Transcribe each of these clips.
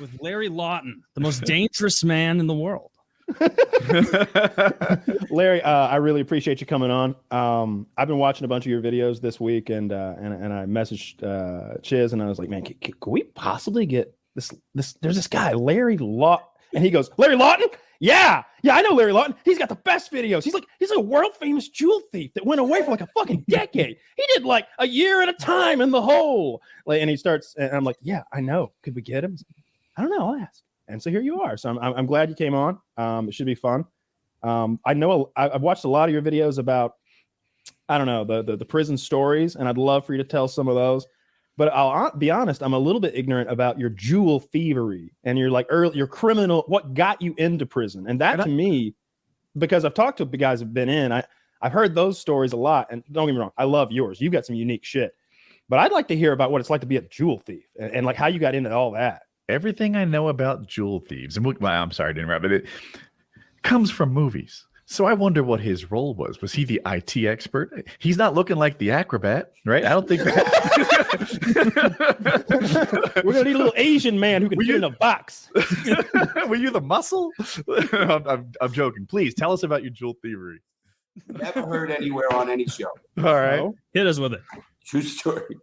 with Larry Lawton, the most dangerous man in the world. Larry, I really appreciate you coming on. I've been watching a bunch of your videos this week, and I messaged Chiz, and I was like, man, can we possibly get this? There's this guy, Larry Lawton, and he goes, Larry Lawton? Yeah, I know Larry Lawton. He's got the best videos. He's like a world famous jewel thief that went away for like a fucking decade. He did like a year at a time in the hole. And he starts, and I'm like, yeah, I know. Could we get him? I don't know. I'll ask. And so here you are. So I'm glad you came on. It should be fun. I know I've watched a lot of your videos about, I don't know, the prison stories, and I'd love for you to tell some of those. But I'll be honest, I'm a little bit ignorant about your jewel thievery and your criminal, what got you into prison. And that to me, because I've talked to the guys who've been in, I've heard those stories a lot. And don't get me wrong, I love yours. You've got some unique shit. But I'd like to hear about what it's like to be a jewel thief and like how you got into all that. Everything I know about jewel thieves, and I'm sorry to interrupt, but it comes from movies. So I wonder what his role was. Was he the IT expert? He's not looking like the acrobat, right? I don't think that. We're going to need a little Asian man who can fit in a box. Were you the muscle? I'm joking. Please tell us about your jewel thievery. Never heard anywhere on any show. All right. Hit us with it. True story.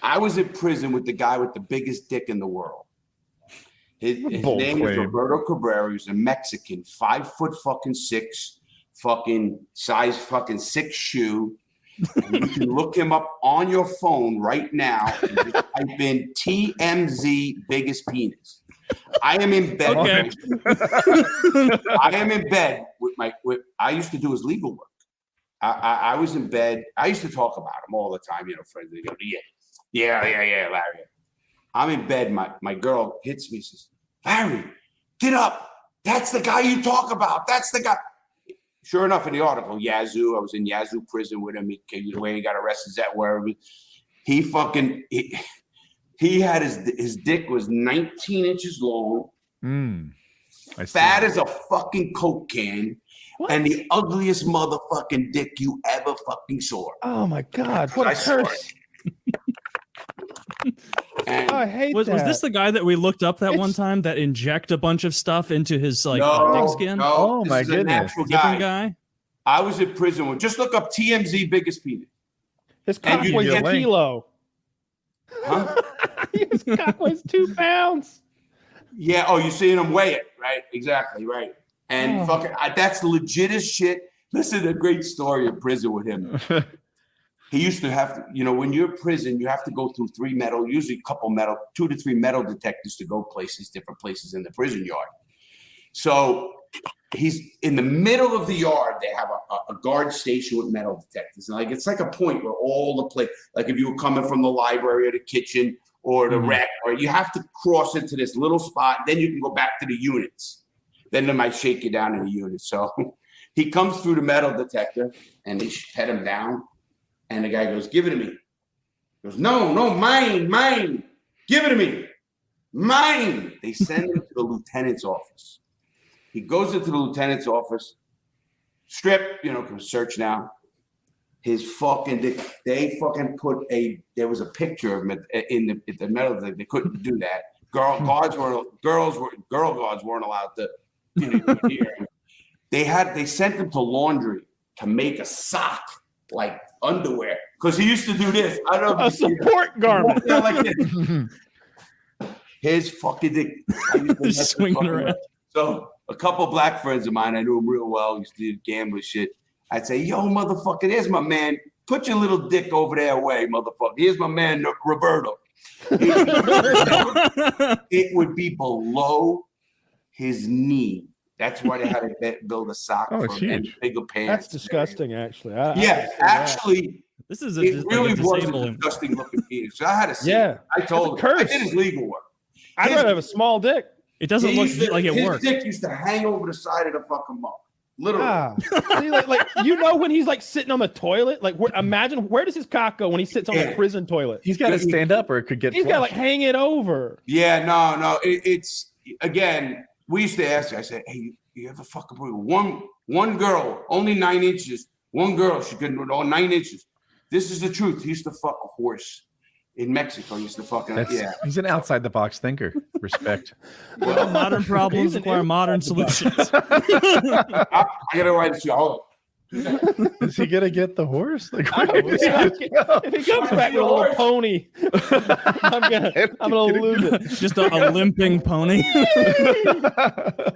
I was in prison with the guy with the biggest dick in the world. His name is Roberto Cabrera. He's a Mexican, 5'6", fucking size 6 shoe. And you can look him up on your phone right now and just type in TMZ biggest penis. I am in bed. Okay. I am in bed with I used to do his legal work. I was in bed. I used to talk about him all the time. Friends. They go, yeah, Larry. I'm in bed. My girl hits me. Says, Larry, get up. That's the guy you talk about. That's the guy. Sure enough, in the article, Yazoo, I was in Yazoo prison with him. He got arrested at wherever. He had his dick was 19 inches long, fat as a fucking Coke can, and the ugliest motherfucking dick you ever fucking saw. Oh my God! What a curse! And I hate was this the guy that we looked up that one time that inject a bunch of stuff into his dick skin? No, oh my goodness! Different guy. I was in prison. Just look up TMZ biggest penis. His cock weighs a kilo. Huh? His cock weighs 2 pounds. Yeah. Oh, you seeing him weigh it, right? Exactly, right. And that's legit as shit. Listen to a great story in prison with him. He used to have to, when you're in prison, you have to go through 2 to 3 metal detectors to go different places in the prison yard. So he's in the middle of the yard. They have a guard station with metal detectors. And it's like a point where all the place, like if you were coming from the library or the kitchen or the rec, or you have to cross into this little spot, then you can go back to the units. Then they might shake you down in the unit. So he comes through the metal detector and they pet him down. And the guy goes, give it to me. He goes, no, mine. Give it to me. Mine. They send him to the lieutenant's office. He goes into the lieutenant's office, strip, can search now. His fucking dick, they fucking there was a picture of him in the metal. They couldn't do that. Girl guards weren't allowed to hear him. They sent him to laundry to make a sock like underwear, because he used to do this. I don't know. A support garment. Yeah, like this. His fucking dick. Swinging around. So a couple black friends of mine, I knew him real well, used to do gambling shit. I'd say, yo, motherfucker, there's my man. Put your little dick over there away, motherfucker. Here's my man, Roberto. It would be below his knee. That's why they had to build a sock for him and bigger pants. That's disgusting, actually. Actually, this is it really was a disgusting looking penis. So I had to see it. I told him. I did his legal work. I'd rather have a small dick. It doesn't look like it works. His dick used to hang over the side of the fucking mug. Literally. See, when he's sitting on the toilet, imagine where does his cock go when he sits on the prison toilet? He's got to stand up or it could get. He's got to hang it over. Yeah, no. It's again. We used to ask. I said, "Hey, you ever fucking one girl, only 9 inches. One girl, she couldn't do it all 9 inches. This is the truth. He used to fuck a horse in Mexico. He used to fucking He's an outside the box thinker. Respect. Well, modern problems He's an require modern solutions. I gotta write this. Hold on. Is he gonna get the horse? Like, If he comes back with a little pony, I'm gonna lose it. Just a limping pony.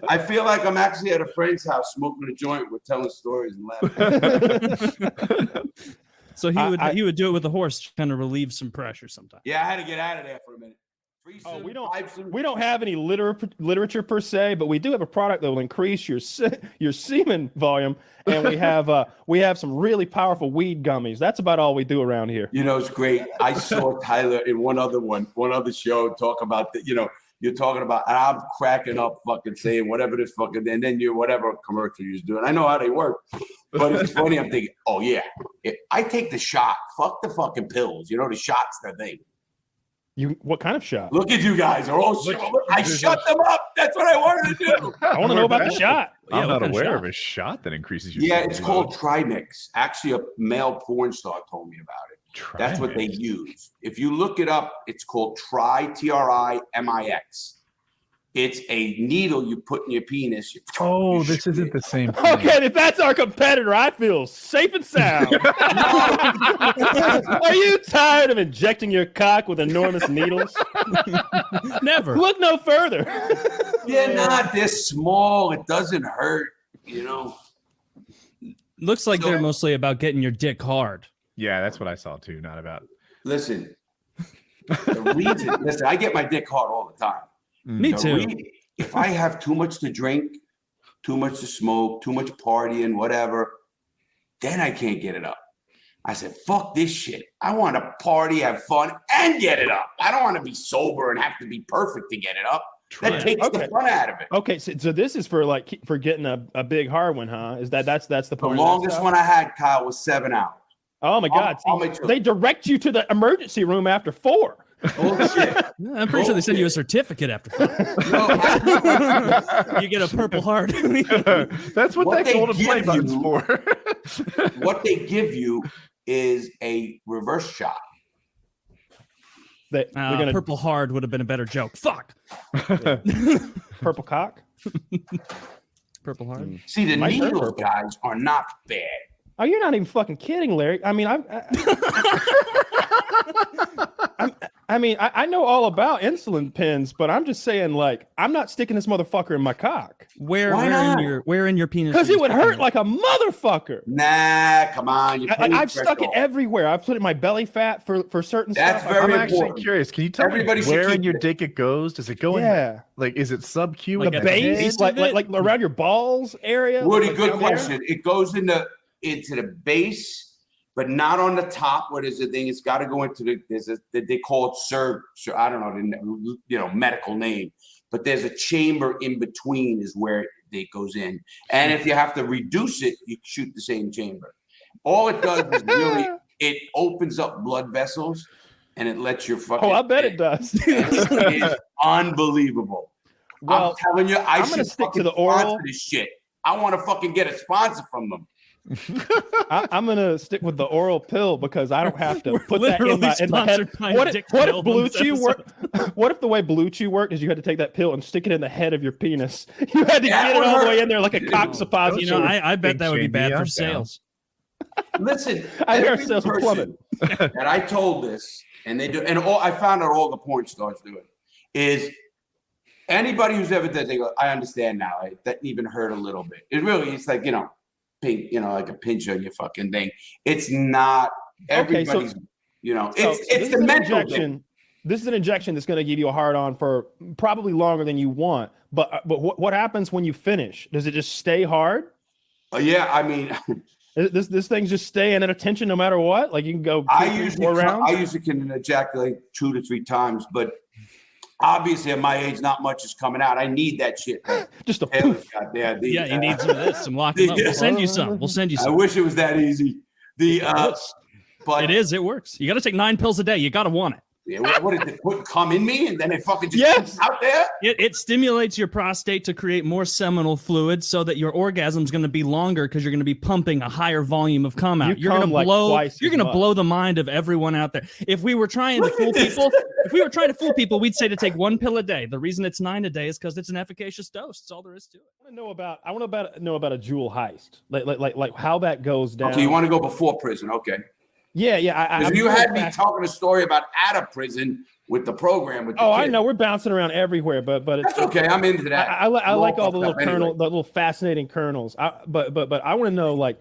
I feel like I'm actually at a friend's house smoking a joint. We're telling stories and laughing. So he would do it with the horse to kind of relieve some pressure sometimes. Yeah, I had to get out of there for a minute. Oh, we don't have any literature per se, but we do have a product that will increase your semen volume, and we have some really powerful weed gummies. That's about all we do around here. You know, it's great. I saw Tyler in one other show talk about that. You know, you're talking about, and I'm cracking up, fucking saying whatever this fucking, and then you whatever commercial you're doing. I know how they work, but it's funny. I'm thinking, oh yeah, I take the shot. Fuck the fucking pills. You know, the shots the thing. What kind of shot? Look at you guys. I shut them up. That's what I wanted to do. I want to know about the shot. I'm not aware of a shot that increases your. Yeah, it's called Trimix. Actually, a male porn star told me about it. That's what they use. If you look it up, it's called Trimix. It's a needle you put in your penis. Oh, this isn't the same thing. Okay, if that's our competitor, I feel safe and sound. Are you tired of injecting your cock with enormous needles? Never. Look no further. They're not this small. It doesn't hurt, you know. Looks like they're mostly about getting your dick hard. Yeah, that's what I saw too. Not about. Listen, I get my dick hard all the time. Me too. If I have too much to drink, too much to smoke, too much partying, whatever, then I can't get it up. I said, fuck this shit. I want to party, have fun, and get it up. I don't want to be sober and have to be perfect to get it up. That takes the fun out of it. Okay, so this is for getting a big hard one, huh? Is that's the point? The longest one I had, Kyle, was 7 hours. Oh my God! They direct you to the emergency room after 4. Oh shit! I'm pretty sure they send you a certificate after. You get a Purple Heart. That's what that golden play button's for. What they give you is a reverse shot. Purple Hard would have been a better joke. Fuck. Purple cock. Purple Hard. See, the needles, guys, are not bad. Oh, you're not even fucking kidding, Larry. I mean, I know all about insulin pens, but I'm just saying, like, I'm not sticking this motherfucker in my cock. Where in your penis? Because it would hurt like a motherfucker. Nah, come on. I've stuck it everywhere. I've put it in my belly fat for certain stuff. Very I'm important. actually curious. Can you tell me where in your dick it goes? Does it go in? Like, is it sub-Q? Like the base, like around your balls area. Woody, good question. It goes into the base. But not on the top. What is the thing? It's got to go into they call it I don't know the medical name. But there's a chamber in between is where it goes in. And if you have to reduce it, you shoot the same chamber. All it does is it opens up blood vessels and it lets your fucking. Oh, I bet it does. It is unbelievable. Well, I'm telling you, I'm gonna stick to the oral. This shit. I want to fucking get a sponsor from them. I'm gonna stick with the oral pill because I don't have to put that in my head. What if Blue Chew worked? What if the way Blue Chew worked is you had to take that pill and stick it in the head of your penis? You had to get it all the way in there like a cock suppository. You know, I bet that would be bad for sales. Listen, I hear sales plummet. And I told this, and they do, and I found out all the porn stars do it. Is anybody who's ever done? They go, I understand now. That didn't even hurt a little bit. It's like like a pinch on your fucking thing. It's not everybody's, it's the mental injection. This is an injection that's going to give you a hard on for probably longer than you want. But what happens when you finish? Does it just stay hard? Yeah, I mean, this thing's just staying at attention no matter what. Like you can go. I usually can ejaculate 2 to 3 times, but obviously, at my age, not much is coming out. I need that shit. Just a poof. You need some of this. Some locking up. We'll send you some. I wish it was that easy. But it is. It works. You got to take 9 pills a day. You got to want it. Yeah, what did it put cum in me and then it fucking just Yes. out there? It stimulates your prostate to create more seminal fluid so that your orgasm is going to be longer because you're going to be pumping a higher volume of cum out. You're going to blow. You're going to blow the mind of everyone out there. If we were trying to fool people, we'd say to take 1 pill a day. The reason it's 9 a day is because it's an efficacious dose. That's all there is to it. I want to know about a jewel heist, like how that goes down. Okay, you want to go before prison? Okay. Yeah. Because you had me talking a story about out of prison with the program. With the I know we're bouncing around everywhere, but that's okay. I'm into that. I like all the little the little fascinating kernels. But I want to know, like,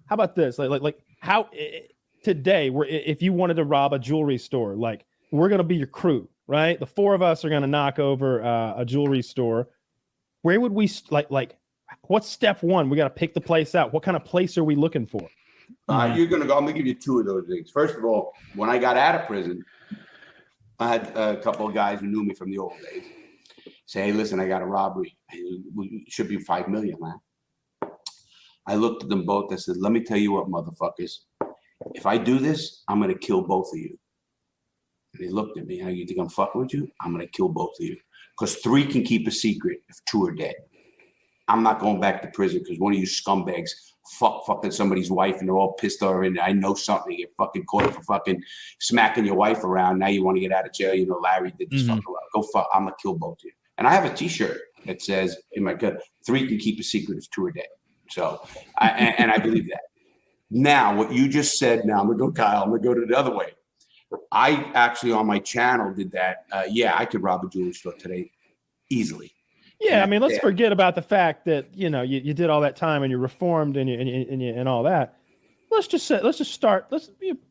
how about this? Like how today, if you wanted to rob a jewelry store, like we're gonna be your crew, right? The 4 of us are gonna knock over a jewelry store. Where would we like? What's step 1? We got to pick the place out. What kind of place are we looking for? You're gonna go. I'm gonna give you 2 of those things. First of all, when I got out of prison, I had a couple of guys who knew me from the old days say, "Hey, listen, I got a robbery. It should be $5 million, man." I looked at them both. I said, "Let me tell you what, motherfuckers. If I do this, I'm gonna kill both of you." And they looked at me. "You think I'm fucking with you? I'm gonna kill both of you because 3 can keep a secret if 2 are dead. I'm not going back to prison because one of you scumbags fucking somebody's wife and they're all pissed over and I know something. You get fucking caught for fucking smacking your wife around. Now you want to get out of jail. You know, Larry did this fucking around. Go fuck. I'm going to kill both of you." And I have a t-shirt that says in my gut, 3 can keep a secret if 2 are dead. So, I believe that. Now, what you just said, now I'm going to go, Kyle, I'm going to go to the other way. I actually on my channel did that. I could rob a jewelry store today easily. Yeah, I mean, let's forget about the fact that you did all that time and you're reformed and all that. Let's just start.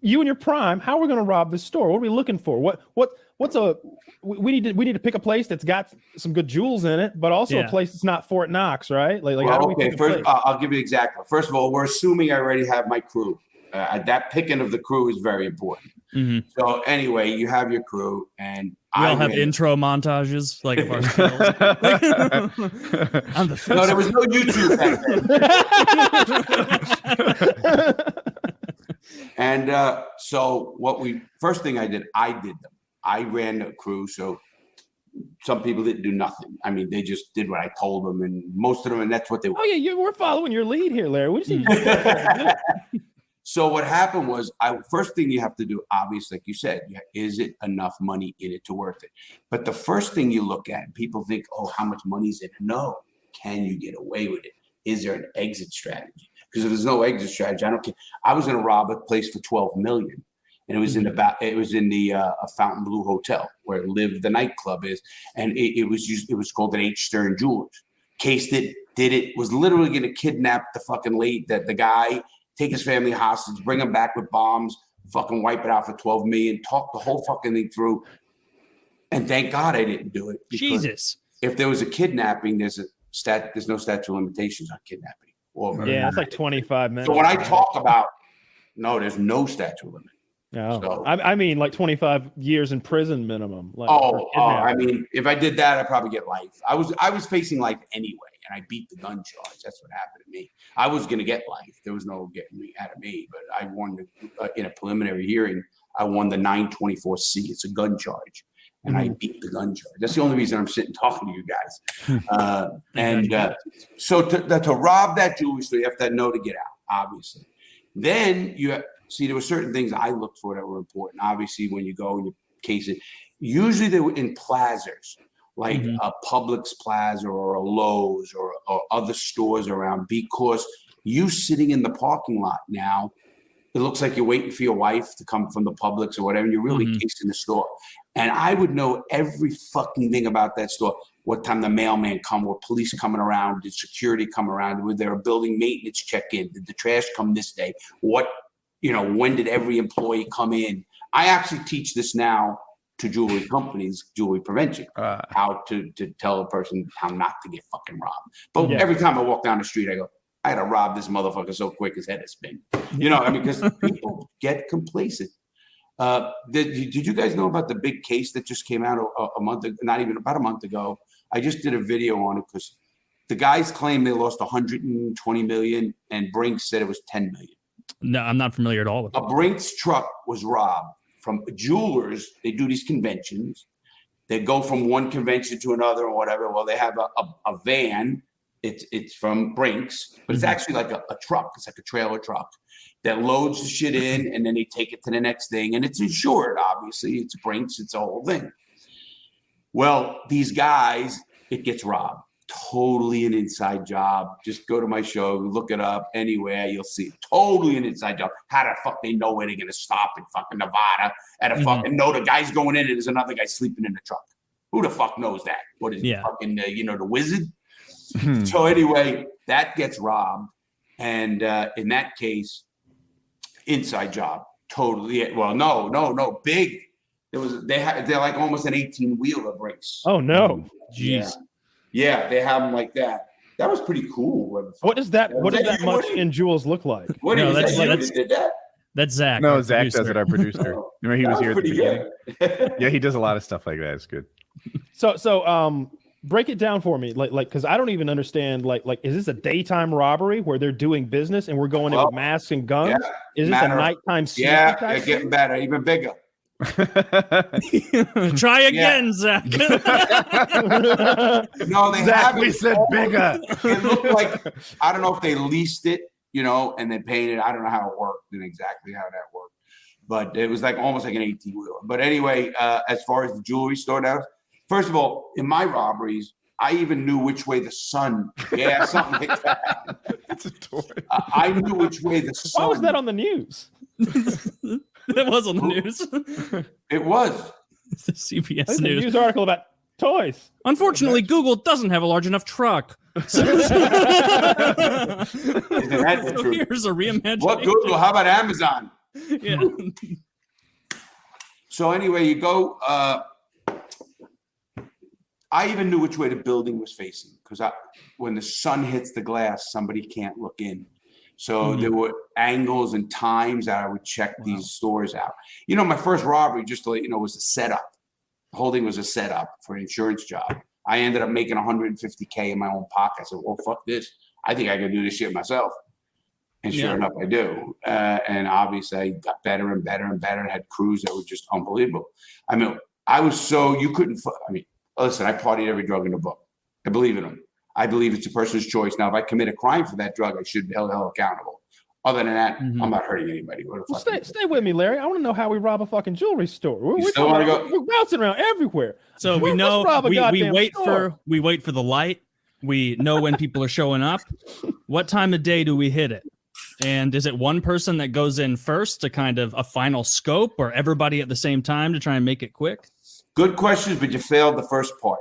You and your prime. How are we going to rob this store? What are we looking for? We need to pick a place that's got some good jewels in it, but also a place that's not Fort Knox, right? How do we pick a place? I'll give you an example. First of all, we're assuming I already have my crew. That picking of the crew is very important. Mm-hmm. So anyway, you have your crew, and we all have intro montages like of our skills. No, there was no YouTube back then. And so first thing I did them. I ran the crew. So some people didn't do nothing. I mean, they just did what I told them, and most of them, and that's what they were. Oh yeah, we're following your lead here, Larry. We just So what happened was, first thing you have to do, obviously, like you said, is it enough money in it to worth it? But the first thing you look at, people think, oh, how much money is in it? No, can you get away with it? Is there an exit strategy? Because if there's no exit strategy, I don't care. I was going to rob a place for $12 million, and it was in the Fontainebleau Hotel where Live the nightclub is, and it was called an H. Stern Jewelers. Cased it, did it, was literally going to kidnap the fucking the guy. Take his family hostage, bring him back with bombs, fucking wipe it out for $12 million, talk the whole fucking thing through. And thank God I didn't do it. Jesus. If there was a kidnapping, there's no statute of limitations on kidnapping. It's like 25 minutes. So when I talk about, no, there's no statute of limit. No, so, I mean like 25 years in prison minimum. I mean, if I did that, I'd probably get life. I was facing life anyway, and I beat the gun charge. That's what happened to me. I was going to get life. There was no getting me out of me, but I won in a preliminary hearing. I won the 924C. It's a gun charge, and I beat the gun charge. That's the only reason I'm sitting talking to you guys. So to rob that jewelry store, you have to know to get out, obviously. Then there were certain things I looked for that were important. Obviously, when you go and you case it, usually they were in plazas, like a Publix plaza or a Lowe's or other stores around, because you sitting in the parking lot now, it looks like you're waiting for your wife to come from the Publix or whatever, and you're really casing the store. And I would know every fucking thing about that store. What time the mailman come, were police coming around, did security come around, were there a building maintenance check-in, did the trash come this day, when did every employee come in? I actually teach this now to jewelry companies, jewelry prevention, how to tell a person how not to get fucking robbed. But every time I walk down the street, I go, I had to rob this motherfucker so quick his head has spin. Because people get complacent. Did you guys know about the big case that just came out about a month ago? I just did a video on it because the guys claim they lost 120 million and Brinks said it was 10 million. No, I'm not familiar at all with that. A Brinks truck was robbed from jewelers. They do these conventions. They go from one convention to another or whatever. Well, they have a van. It's from Brinks, but it's actually like a truck. It's like a trailer truck that loads the shit in, and then they take it to the next thing. And it's insured, obviously. It's Brinks. It's a whole thing. Well, these guys, it gets robbed. Totally an inside job. Just go to my show, look it up anywhere, you'll see. Totally an inside job. How the fuck they know where they're gonna stop in fucking Nevada? How the fucking know the guy's going in and there's another guy sleeping in the truck? Who the fuck knows that? What is it, fucking the wizard? So anyway, that gets robbed, and in that case, inside job. Totally. Well, no, big. They're like almost an 18-wheeler Brinks. Oh no, jeez. Yeah, they have them like that. That was pretty cool. What does that much in jewels look like? That's Zach. No, Zach does it, our producer. Remember, he was here at the beginning. Yeah, he does a lot of stuff like that. It's good. So break it down for me, like because I don't even understand. Like, is this a daytime robbery where they're doing business and we're going in with masks and guns? Yeah, is this a nighttime? Yeah, they're getting better, even bigger. Try again, Zach. No, they Zach, haven't. We said bigger. It looked like, I don't know if they leased it, and they painted. I don't know how it worked and exactly how that worked, but it was like almost like an 18-wheeler. But anyway, as far as the jewelry store now, first of all, in my robberies, I even knew which way the sun. Yeah, something like that. That's a toy. I knew which way the sun. Why was that on the news? That was on the news. It was. The CBS There's News. a news article about toys. Unfortunately, Google doesn't have a large enough truck. So here's a reimagination. What Google? How about Amazon? Yeah. So anyway, you go. I even knew which way the building was facing because when the sun hits the glass, somebody can't look in. So there were angles and times that I would check these stores out. My first robbery, just to let you know, was a setup. The whole thing was a setup for an insurance job. I ended up making $150K in my own pocket. I said, well, fuck this. I think I can do this shit myself. And sure enough, I do. And obviously, I got better and better and better and had crews that were just unbelievable. I mean, listen, I partied every drug in the book. I believe in them. I believe it's a person's choice. Now, if I commit a crime for that drug, I should be held accountable. Other than that, I'm not hurting anybody. Stay with me, Larry. I want to know how we rob a fucking jewelry store. We're bouncing around everywhere. So we know we wait for the light. We know when people are showing up. What time of day do we hit it? And is it one person that goes in first to kind of a final scope, or everybody at the same time to try and make it quick? Good questions, but you failed the first part.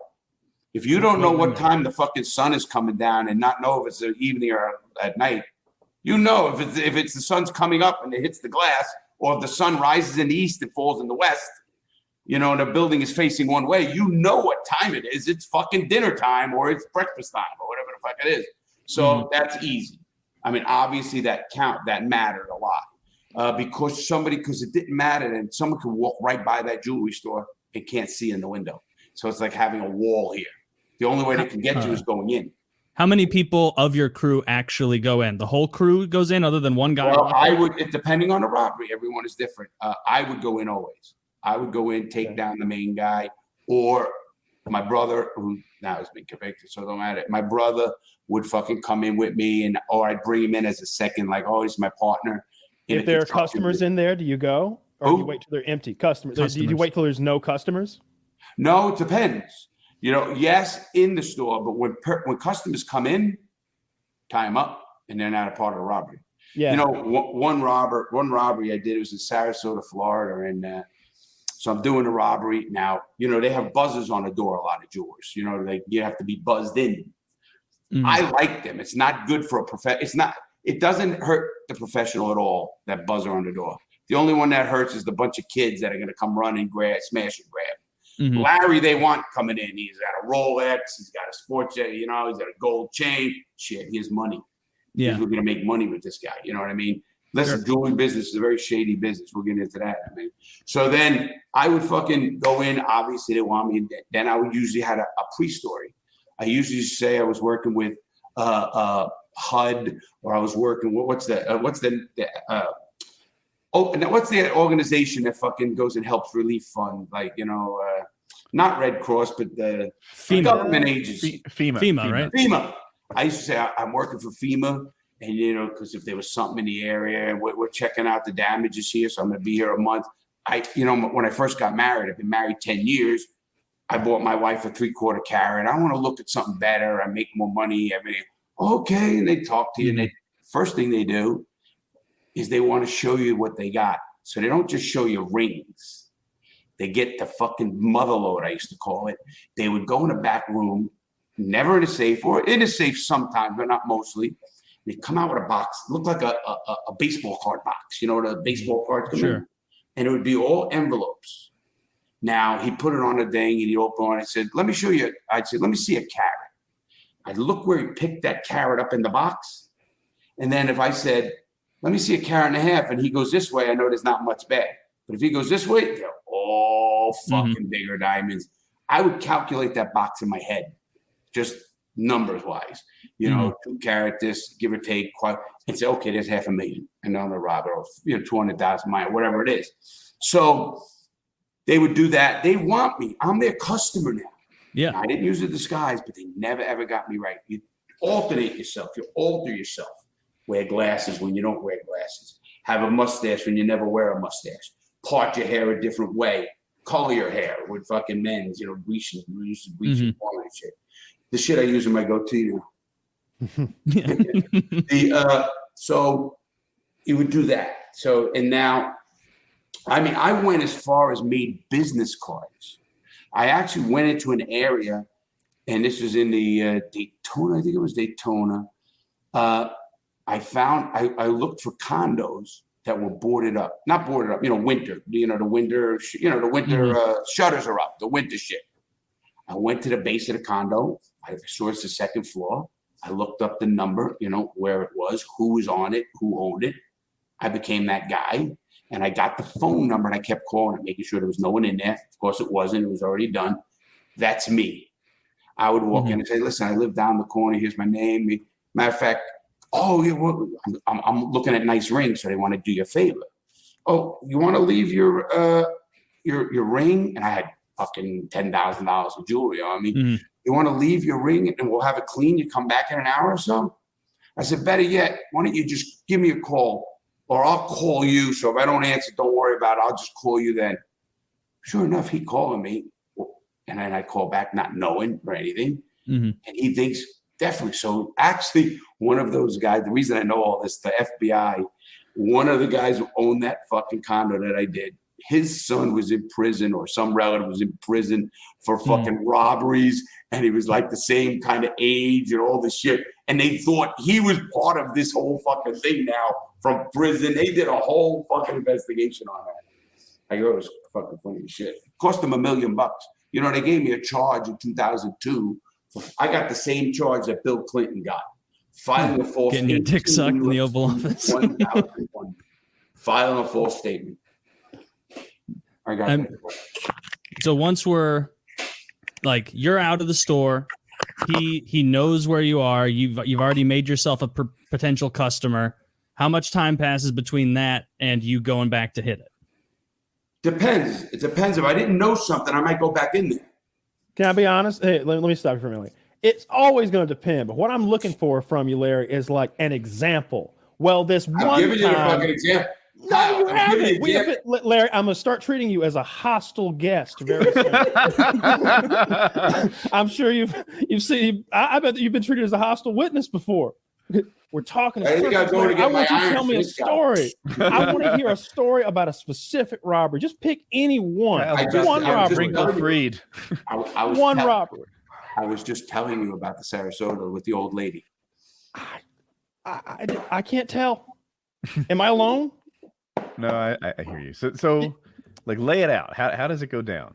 If you don't know what time the fucking sun is coming down and not know if it's the evening or at night, if it's the sun's coming up and it hits the glass, or if the sun rises in the east and falls in the west, and the building is facing one way, what time it is. It's fucking dinner time or it's breakfast time or whatever the fuck it is. So that's easy. I mean, obviously that mattered a lot because it didn't matter, and someone could walk right by that jewelry store and can't see in the window. So it's like having a wall here. The only way they can get you is going in. How many people of your crew actually go in? The whole crew goes in other than one guy? Well, depending on the robbery, everyone is different. I would go in always. I would go in, take down the main guy, or my brother, who now has been convicted, so it don't matter. My brother would fucking come in with me, or I'd bring him in as a second, like, oh, he's my partner. If there are customers in there, do you go? Or do you wait till they're empty? Customers. Do you wait till there's no customers? No, it depends. Yes, in the store, but when customers come in, tie them up, and they're not a part of the robbery. Yeah. One robbery I did, it was in Sarasota, Florida, and so I'm doing a robbery now. They have buzzers on the door. A lot of jewelers. You have to be buzzed in. I like them. It's not good for a It doesn't hurt the professional at all. That buzzer on the door. The only one that hurts is the bunch of kids that are going to come run and smash and grab. Larry, they want coming in. He's got a Rolex. He's got a sports jet. He's got a gold chain. Shit, he has money. Yeah, we're going to make money with this guy. You know what I mean? Listen, jewelry business is a very shady business. We'll get into that. So then I would fucking go in. Obviously, they want me. Then I would usually have a pre-story. I usually say I was working with HUD, or I was working with what's the Oh, and what's the organization that fucking goes and helps relief fund? Like, not Red Cross, but the government agency. FEMA, right? FEMA. I used to say I'm working for FEMA, and because if there was something in the area, we're checking out the damages here, so I'm going to be here a month. When I first got married, I've been married 10 years. I bought my wife a 3/4 carat. I want to look at something better. I make more money. I mean, okay, and they talk to you, and first thing they do is they want to show you what they got. So they don't just show you rings. They get the fucking mother load, I used to call it. They would go in a back room, never in a safe, or in a safe sometimes, but not mostly. They'd come out with a box, looked like a baseball card box. You know what a baseball cards come in? And it would be all envelopes. Now, he put it on a thing, and he'd open it. I said, let me show you. I'd say, let me see a carrot. I'd look where he picked that carrot up in the box. And then if I said, let me see a carat and a half, and he goes this way, I know there's not much bad. But if he goes this way, they're all fucking bigger diamonds. I would calculate that box in my head, just numbers wise. 2 carat this, give or take, and say, okay, there's $500,000. And I'm gonna rob it, or 200,000, whatever it is. So they would do that. They want me. I'm their customer now. Yeah. I didn't use a disguise, but they never ever got me right. You alternate yourself. You alter yourself. Wear glasses when you don't wear glasses. Have a mustache when you never wear a mustache. Part your hair a different way. Color your hair with fucking men's, bleaching and shit. The shit I use in my goatee now. So he would do that. So, and now, I went as far as made business cards. I actually went into an area, and this was in the Daytona, I think it was Daytona. I looked for condos that were boarded up, not boarded up, winter, the winter shutters are up, the winter shit. I went to the base of the condo. I saw it's the second floor. I looked up the number, where it was, who was on it, who owned it. I became that guy, and I got the phone number, and I kept calling it, making sure there was no one in there. Of course, it wasn't. It was already done. That's me. I would walk in and say, listen, I live down the corner. Here's my name. Matter of fact, I'm looking at nice rings, so they want to do you a favor. Oh, you want to leave your ring? And I had fucking $10,000 of jewelry on me. You want to leave your ring and we'll have it clean? You come back in an hour or so? I said, better yet, why don't you just give me a call, or I'll call you. So if I don't answer, don't worry about it. I'll just call you then. Sure enough, he called me, and then I call back not knowing or anything. And he thinks, definitely. So actually, one of those guys, the reason I know all this, the FBI, one of the guys who owned that fucking condo that I did, his son was in prison, or some relative was in prison for fucking robberies. And he was like the same kind of age and all this shit. And they thought he was part of this whole fucking thing now from prison. They did a whole fucking investigation on that. I go, it was fucking funny as shit. It cost them $1 million. They gave me a charge in 2002. I got the same charge that Bill Clinton got. Filing a false statement. Getting your dick sucked in the Oval Office. Filing a false statement. I got that. So once we're like, you're out of the store, he knows where you are. You've already made yourself a potential customer. How much time passes between that and you going back to hit it? Depends. It depends. If I didn't know something, I might go back in there. Can I be honest? Hey, let me stop you for a minute. It's always going to depend. But what I'm looking for from you, Larry, is like an example. Well, this one time. I'm giving you a fucking example. No, you haven't. Larry, I'm going to start treating you as a hostile guest very soon. I'm sure you've seen. I bet that you've been treated as a hostile witness before. We're talking. I want you to tell me a story. I want to hear a story about a specific robbery. Just pick any one. One robbery. One robbery. I was just telling you about the Sarasota with the old lady. I can't tell. Am I alone? No, I hear you. So like, lay it out. How does it go down?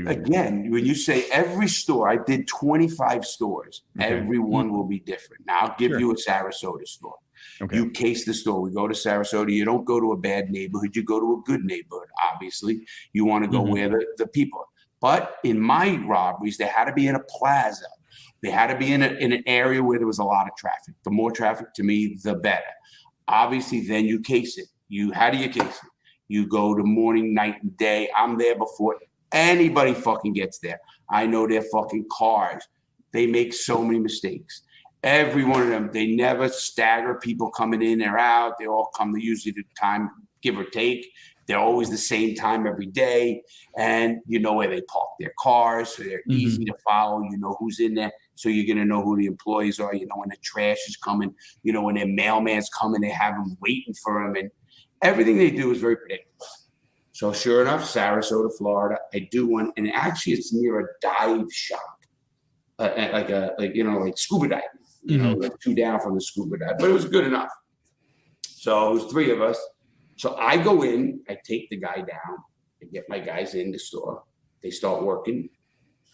Again, when you say every store, I did 25 stores. Okay. Every one will be different. Now, I'll give you a Sarasota store. Okay. You case the store. We go to Sarasota. You don't go to a bad neighborhood. You go to a good neighborhood, obviously. You want to go where the people are. But in my robberies, they had to be in a plaza. They had to be in an area where there was a lot of traffic. The more traffic, to me, the better. Obviously, then you case it. How do you case it? You go to morning, night, and day. I'm there before anybody fucking gets there. I know their fucking cars. They make so many mistakes. Every one of them, they never stagger people coming in or out. They all come to usually the time, give or take. They're always the same time every day. And you know where they park their cars, so they're easy to follow. You know who's in there, so you're going to know who the employees are. You know when the trash is coming. You know when their mailman's coming, they have them waiting for them. And everything they do is very predictable. So sure enough, Sarasota, Florida, I do one. And actually it's near a dive shop, like scuba diving. You know, like 2 down from the scuba dive, but it was good enough. So it was 3 of us. So I go in, I take the guy down, I get my guys in the store. They start working.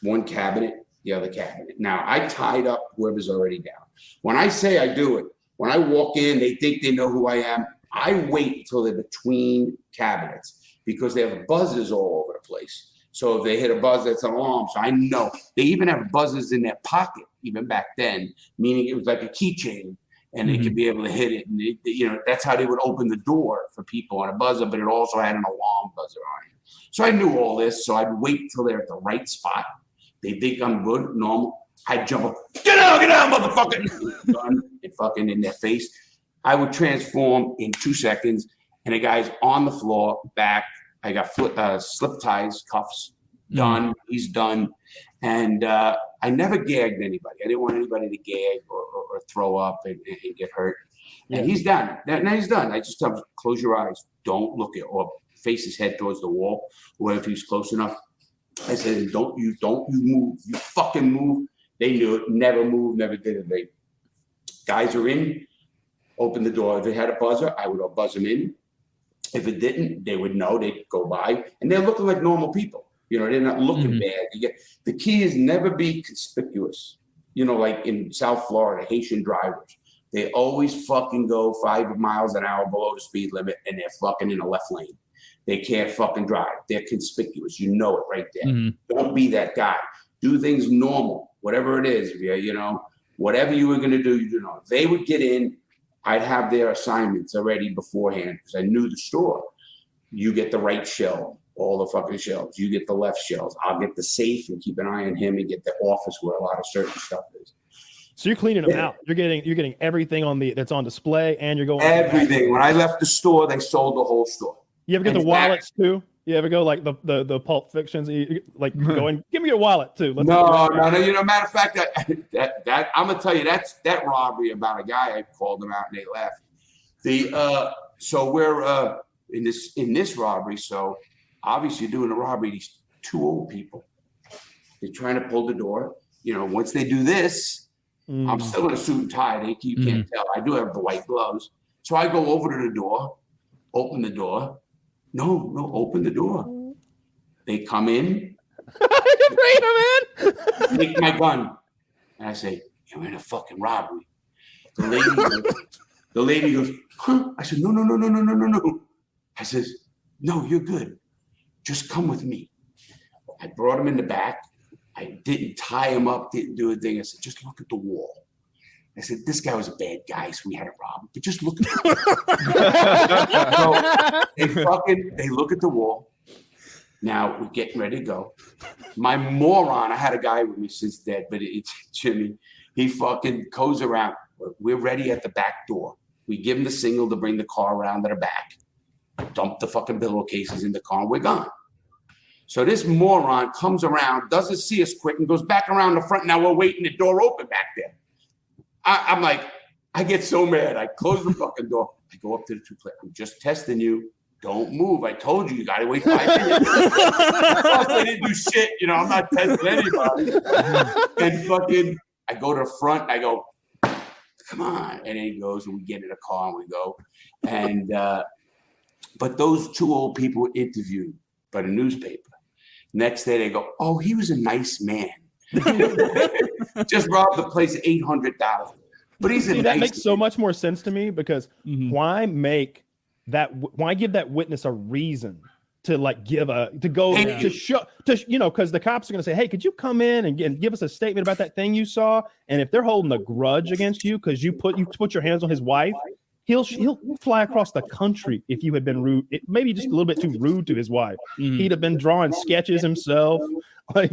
One cabinet, the other cabinet. Now I tied up whoever's already down. When I say I do it, when I walk in, they think they know who I am. I wait until they're between cabinets because they have buzzers all over the place. So if they hit a buzzer, it's an alarm. So I know. They even have buzzers in their pocket, even back then, meaning it was like a keychain, and they could be able to hit it. And that's how they would open the door for people on a buzzer, but it also had an alarm buzzer on it. So I knew all this. So I'd wait till they're at the right spot. They think I'm good, normal. I'd jump up, get down, motherfucker! Gun and fucking in their face. I would transform in 2 seconds, and the guy's on the floor, back. I got slip ties, cuffs, done. He's done. And I never gagged anybody. I didn't want anybody to gag or throw up and get hurt. And he's done. Now he's done. I just tell him, close your eyes. Don't look at or face his head towards the wall, or if he's close enough. I said, don't you move. You fucking move. They knew it. Never moved, never did it. They guys are in, open the door. If it had a buzzer, I would buzz them in. If it didn't, they would know. They'd go by. And they're looking like normal people. They're not looking bad. The key is never be conspicuous. Like in South Florida, Haitian drivers, they always fucking go 5 miles an hour below the speed limit, and they're fucking in the left lane. They can't fucking drive. They're conspicuous. You know it right there. Don't be that guy. Do things normal, whatever it is. Whatever you were going to do, you do know. They would get in. I'd have their assignments already beforehand because I knew the store. You get the right shelf, all the fucking shelves. You get the left shelves. I'll get the safe and keep an eye on him and get the office where a lot of certain stuff is. So you're cleaning them out. You're getting everything that's on display, and you're going everything. When I left the store, they sold the whole store. You ever get the wallets too? You ever go like the Pulp Fictions? Like go and give me your wallet too. No. Matter of fact, that I'm gonna tell you that robbery about a guy. I called them out and they left. So we're in this robbery. So obviously doing a robbery. These 2 old people. They're trying to pull the door. Once they do this, I'm still in a suit and tie. You can't tell. I do have the white gloves. So I go over to the door, open the door. No, open the door. They come in. You bring them in? Take my gun. And I say, you're in a fucking robbery. The lady goes, huh? I said, no. I says, no, you're good. Just come with me. I brought him in the back. I didn't tie him up, didn't do a thing. I said, just look at the wall. I said, this guy was a bad guy, so we had to rob him. But just look at the wall. So they look at the wall. Now we're getting ready to go. My moron, I had a guy with me since dead, but it's Jimmy. He fucking goes around. We're ready at the back door. We give him the signal to bring the car around to the back. Dump the fucking pillowcases in the car, and we're gone. So this moron comes around, doesn't see us quick, and goes back around the front. Now we're waiting, the door open back there. I'm like, I get so mad. I close the fucking door. I go up to the 2 players. I'm just testing you. Don't move. I told you got to wait 5 minutes. I didn't do shit. I'm not testing anybody. And fucking, I go to the front. And I go, come on. And then he goes, and we get in the car and we go. And but those 2 old people were interviewed by the newspaper. Next day they go, oh, he was a nice man. Just robbed the place $800. But he's that makes so much more sense to me because why give that witness a reason to because the cops are going to say, hey, could you come in and give us a statement about that thing you saw? And if they're holding a grudge against you because you put your hands on his wife, he'll fly across the country if you had been rude, maybe just a little bit too rude to his wife. He'd have been drawing sketches himself. Like,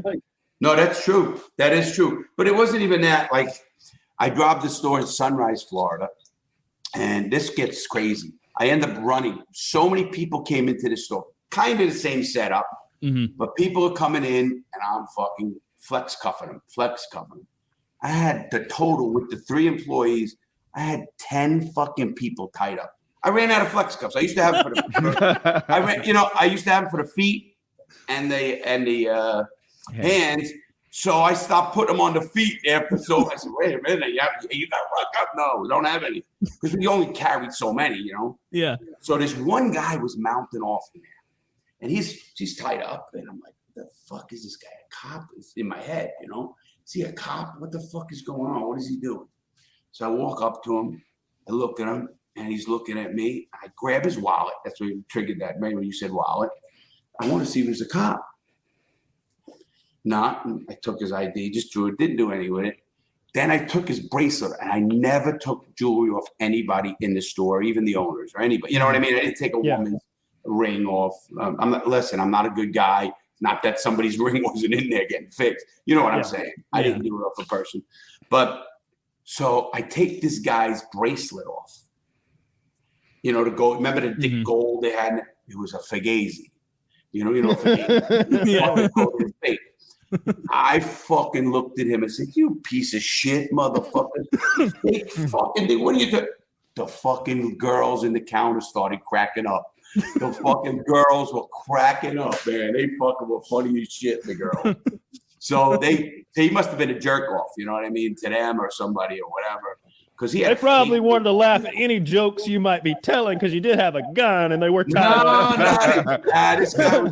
no, that's true. That is true. But it wasn't even that. Like, I robbed the store in Sunrise, Florida, and this gets crazy. I end up running. So many people came into the store, kind of the same setup, but people are coming in, and I'm fucking flex cuffing them. I had the total with the 3 employees. I had 10 fucking people tied up. I ran out of flex cuffs. I used to have it for the I used to have it for the feet and the hands. So I stopped putting them on the feet after. So I said, wait a minute, you got flex cuffs? No, we don't have any because we only carried so many, Yeah. So this one guy was mounting off in there, and he's tied up, and I'm like, what the fuck is this guy? A cop? It's in my head, Is he a cop? What the fuck is going on? What is he doing? So I walk up to him, I look at him, and he's looking at me. I grab his wallet. That's what triggered that. Maybe when you said wallet. I want to see if he's a cop. Not. I took his ID, just drew it, didn't do anything with it. Then I took his bracelet, and I never took jewelry off anybody in the store, even the owners or anybody. You know what I mean? I didn't take a woman's ring off. I'm not a good guy. Not that somebody's ring wasn't in there getting fixed. You know what I'm saying? I didn't do it off a person. But so I take this guy's bracelet off. To go. Remember the thick gold they had? It was a Fugazi. Fugazi. Fake. I fucking looked at him and said, "You piece of shit, motherfucker! Fake fucking thing. What are you doing?" The fucking girls in the counter started cracking up. The fucking girls were cracking up, man. They fucking were funny as shit, the girl. So he must have been a jerk off, you know what I mean, to them or somebody or whatever. Because they probably wanted to laugh at any jokes you might be telling because you did have a gun and they were tied up. This guy was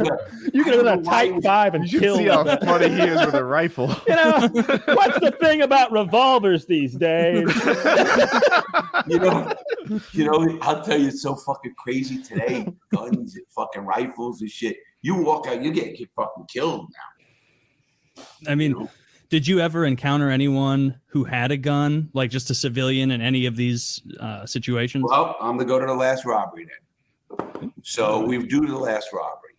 you could have been a tight 5 and kill. See how funny he is with a rifle. What's the thing about revolvers these days? I'll tell you, it's so fucking crazy today. Guns and fucking rifles and shit. You walk out, you get fucking killed now. I mean, did you ever encounter anyone who had a gun, like just a civilian in any of these situations? Well, I'm going to go to the last robbery then. So we do the last robbery.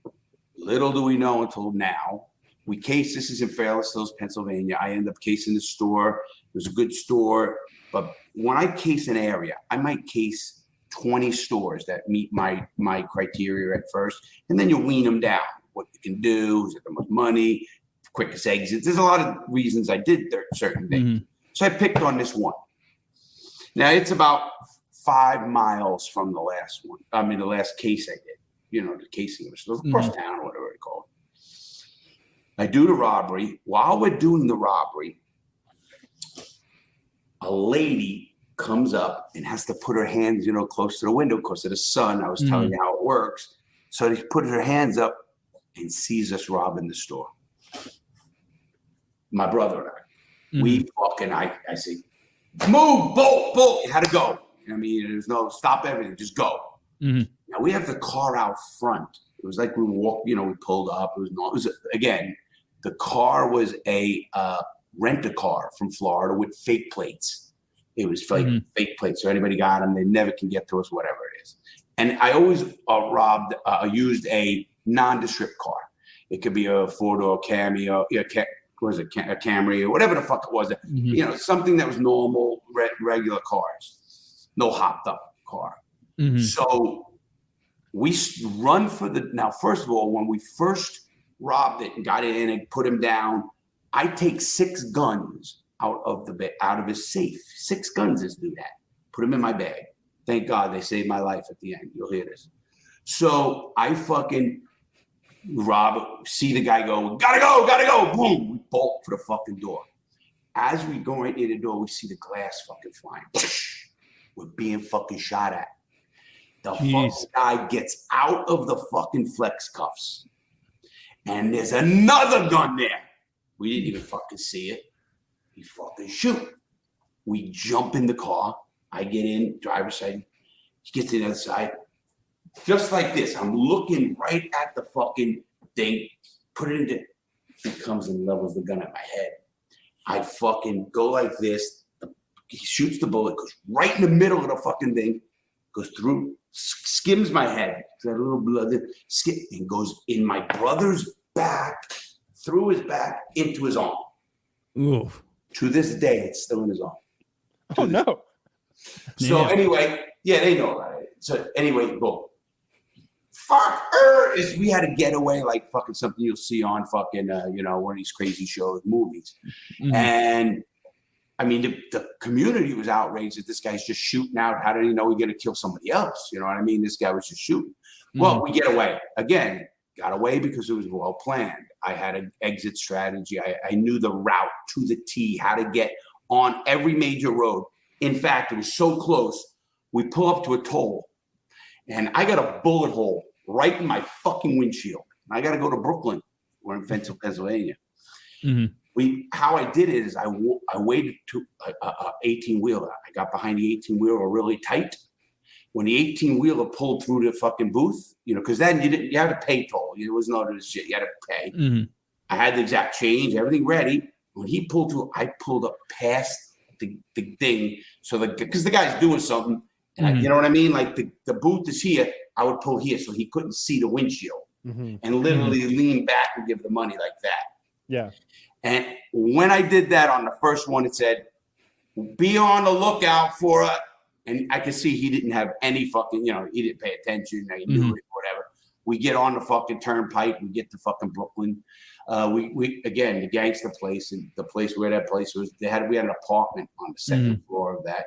Little do we know until now. This is in Fairless Hills, Pennsylvania. I end up casing the store. It was a good store. But when I case an area, I might case 20 stores that meet my criteria at first. And then you wean them down. What you can do, is it the most money, quickest exits. There's a lot of reasons I did certain things. So I picked on this one. Now it's about 5 miles from the last one. I mean, the last case I did, the casing of the store, across town or whatever it's called. I do the robbery. While we're doing the robbery, a lady comes up and has to put her hands, close to the window because of the sun. I was telling you how it works. So she put her hands up and sees us robbing the store. My brother and I, I say, move, bolt, you had to go. I mean, there's no stop everything, just go. Now we have the car out front. It was like we walked, we pulled up. Again, the car was a rent-a-car from Florida with fake plates. It was fake plates. So anybody got them, they never can get to us, whatever it is. And I always used a nondescript car. It could be a four-door Cameo, a Camry or whatever the fuck it was. Something that was normal, regular cars. No hopped up car. So we run for now, first of all, when we first robbed it and got it in and put him down, I take 6 guns out of his safe. 6 guns is do that. Put them in my bag. Thank God they saved my life at the end. You'll hear this. So I fucking see the guy go, gotta go, boom, we bolt for the fucking door. As we go right near the door, we see the glass fucking flying. We're being fucking shot at. The fucking guy gets out of the fucking flex cuffs. And there's another gun there. We didn't even fucking see it. We fucking shoot. We jump in the car. I get in, driver's side. He gets to the other side. Just like this. I'm looking right at the fucking thing. Put it into. He comes and levels the gun at my head. I fucking go like this. He shoots the bullet, goes right in the middle of the fucking thing. goes through, skims my head, that little blood, and goes in my brother's back, through his back, into his arm. Oof. To this day, it's still in his arm. Oh, no. So anyway, yeah, they know about it. So anyway, boom. We had a getaway, like fucking something you'll see on fucking, one of these crazy shows, movies. Mm-hmm. And I mean, the community was outraged that this guy's just shooting out. How did he know he's going to kill somebody else? You know what I mean? This guy was just shooting. Mm-hmm. Well, we get away. Again, got away because it was well planned. I had an exit strategy. I knew the route to the T, how to get on every major road. In fact, it was so close, we pull up to a toll, and I got a bullet hole right in my fucking windshield. I got to go to Brooklyn. We're in Pennsylvania. Mm-hmm. How I did it is I waited to a 18-wheeler. I got behind the 18-wheeler really tight. When the 18-wheeler pulled through the fucking booth, because then you had to pay toll. It was not this shit. You had to pay. Mm-hmm. I had the exact change, everything ready. When he pulled through, I pulled up past the thing. So because the guy's doing something, and you know what I mean? Like the booth is here. I would pull here so he couldn't see the windshield and literally lean back and give the money like that. Yeah. And when I did that on the first one, it said, be on the lookout for a, and I could see he didn't have any fucking, he didn't pay attention. He knew it, whatever. We get on the fucking turnpike. We get to fucking Brooklyn. We again, the gangster place, and the place where that place was, we had an apartment on the second floor of that.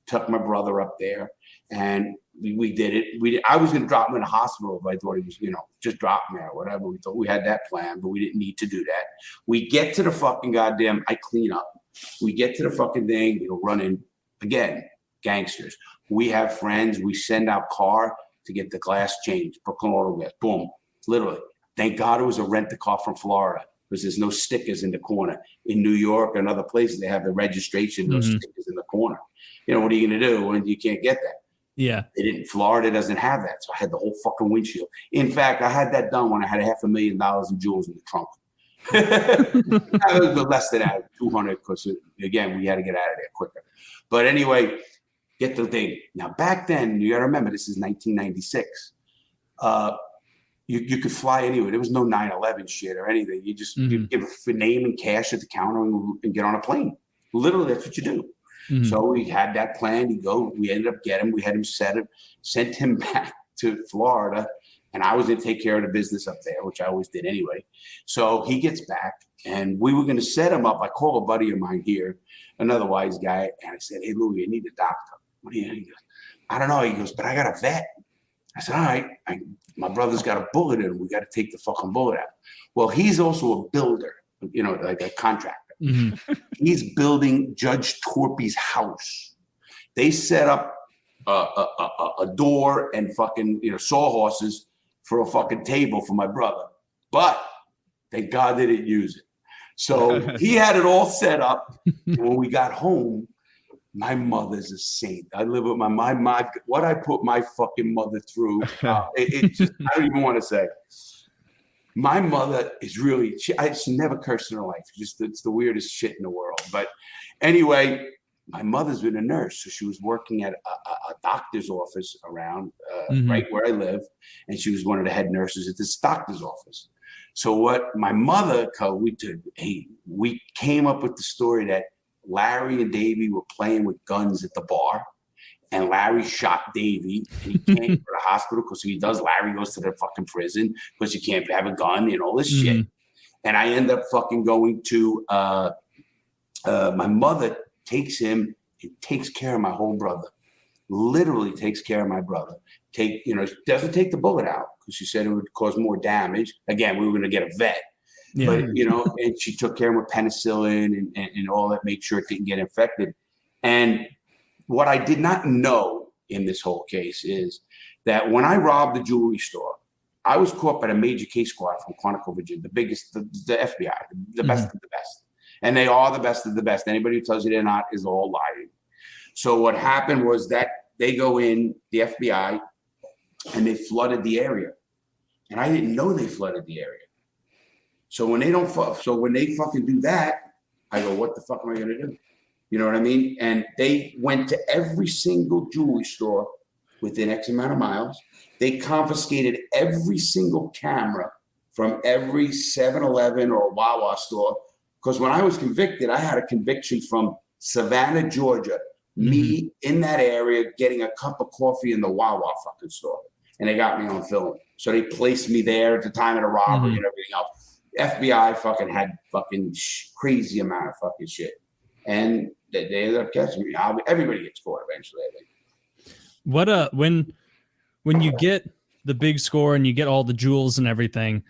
Took my brother up there, and we did it. I was going to drop him in the hospital if I thought he was, just drop him there or whatever. We thought we had that plan, but we didn't need to do that. We get to the fucking goddamn, I clean up. We get to the fucking thing, run in. Again, gangsters. We have friends. We send out car to get the glass changed. Brooklyn Auto Gas. Boom. Literally. Thank God it was a rent-a-car from Florida, because there's no stickers in the corner. In New York and other places, they have the registration, those stickers in the corner. What are you going to do when you can't get that? Yeah. Florida doesn't have that. So I had the whole fucking windshield. In fact, I had that done when I had $500,000 in jewels in the trunk. It was less than that, 200, because again, we had to get out of there quicker. But anyway, get the thing. Now, back then, you got to remember, this is 1996. You could fly anywhere. There was no 9/11 shit or anything. You just you give a name and cash at the counter and get on a plane. Literally, that's what you do. Mm-hmm. So we had that plan. We ended up getting him. We had him sent him back to Florida, and I was going to take care of the business up there, which I always did anyway. So he gets back, and we were going to set him up. I call a buddy of mine here, another wise guy, and I said, "Hey, Louie, I need a doctor." What do you need? He goes, "I don't know." He goes, "But I got a vet." I said, "All right, my brother's got a bullet in him. We got to take the fucking bullet out." Well, he's also a builder, like a contractor. Mm-hmm. He's building Judge Torpy's house. They set up a door and fucking sawhorses for a fucking table for my brother, but thank God they didn't use it. So he had it all set up. And when we got home, my mother's a saint. I live with my what I put my fucking mother through. It just, I don't even want to say. My mother is really, she never cursed in her life. It's the weirdest shit in the world. But anyway, my mother's been a nurse. So she was working at a doctor's office around right where I live. And she was one of the head nurses at this doctor's office. So what my mother, we came up with the story that Larry and Davey were playing with guns at the bar. And Larry shot Davey, and he can't go to the hospital because if he does, Larry goes to the fucking prison because you can't have a gun and all this shit. And I end up fucking going to my mother takes him and takes care of my whole brother. Literally takes care of my brother. Doesn't take the bullet out because she said it would cause more damage. Again, we were going to get a vet. Yeah. But, and she took care of him with penicillin and all that, make sure it didn't get infected. And what I did not know in this whole case is that when I robbed the jewelry store, I was caught by the major case squad from Quantico, Virginia, the biggest, the FBI, the best of the best. And they are the best of the best. Anybody who tells you they're not is all lying. So what happened was that they go in, the FBI, and they flooded the area. And I didn't know they flooded the area. So when they fucking do that, I go, what the fuck am I going to do? You know what I mean? And they went to every single jewelry store within X amount of miles. They confiscated every single camera from every 7-Eleven or Wawa store. Because when I was convicted, I had a conviction from Savannah, Georgia, me in that area getting a cup of coffee in the Wawa fucking store. And they got me on film. So they placed me there at the time of the robbery and everything else. FBI fucking had fucking crazy amount of fucking shit. And they ended up catching me. Everybody gets caught eventually, I think. What when you get the big score and you get all the jewels and everything,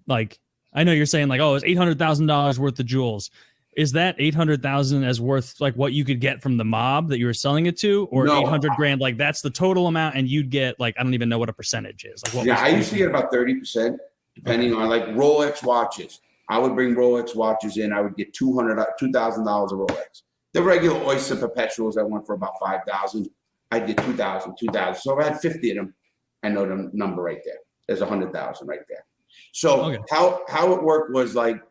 like I know you're saying like, oh, it's $800,000 worth of jewels. Is that 800,000 as worth like what you could get from the mob that you were selling it to, or No. 800 grand? Like that's the total amount, and you'd get like I don't even know what a percentage is. Like what I used to get about 30%, depending on like Rolex watches. I would bring Rolex watches in. I would get $2,000 of Rolex. The regular Oyster Perpetuals that went for about $5,000. I'd get 2,000. So if I had 50 of them, I know the number right there. There's 100,000 right there. So how it worked was like,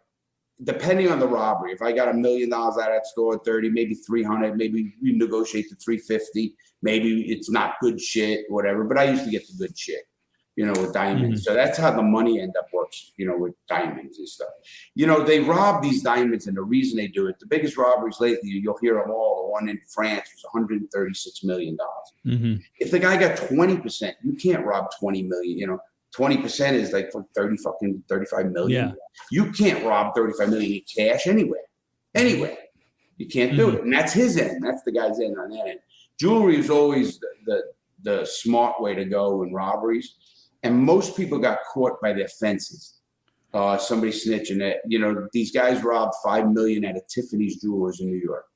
depending on the robbery, if I got $1 million out of that store, 30, maybe 300, maybe we negotiate to 350, maybe it's not good shit, whatever. But I used to get the good shit, with diamonds. So that's how the money end up works, with diamonds and stuff. They rob these diamonds, and the reason they do it, the biggest robberies lately, you'll hear them all. The one in France was $136 million. If the guy got 20%, you can't rob 20 million, 20% is like for 35 million. Yeah. You can't rob 35 million in cash anywhere. You can't do it. And that's his end. That's the guy's end on that end. Jewelry is always the smart way to go in robberies. And most people got caught by their fences. Somebody snitching that, these guys robbed $5 million at a Tiffany's Jewelers in New York.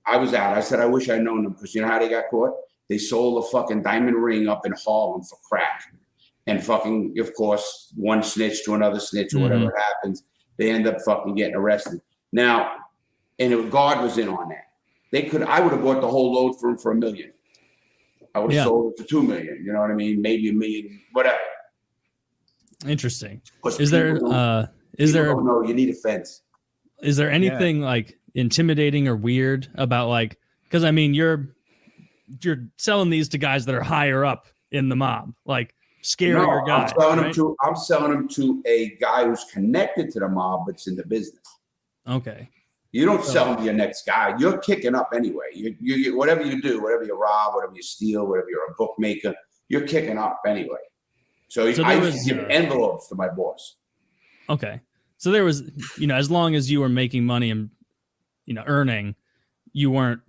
I was out. I said, I wish I'd known them, because you know how they got caught? They sold a fucking diamond ring up in Harlem for crack. And fucking, of course, one snitch to another snitch or whatever happens, they end up fucking getting arrested. Now, and a guard was in on that. I would have bought the whole load for him for $1 million. I would have sold it for $2 million. You know what I mean? Maybe $1 million, whatever. Interesting. Is there no, you need a fence. Is there anything like intimidating or weird about like, because I mean, you're selling these to guys that are higher up in the mob, like scarier guys. I'm selling them to a guy who's connected to the mob, but's in the business. Okay. You don't sell them to your next guy. You're kicking up anyway. You whatever you do, whatever you rob, whatever you steal, whatever you're a bookmaker, you're kicking up anyway. So I used to give envelopes to my boss. Okay. So there was, as long as you were making money and, earning, you weren't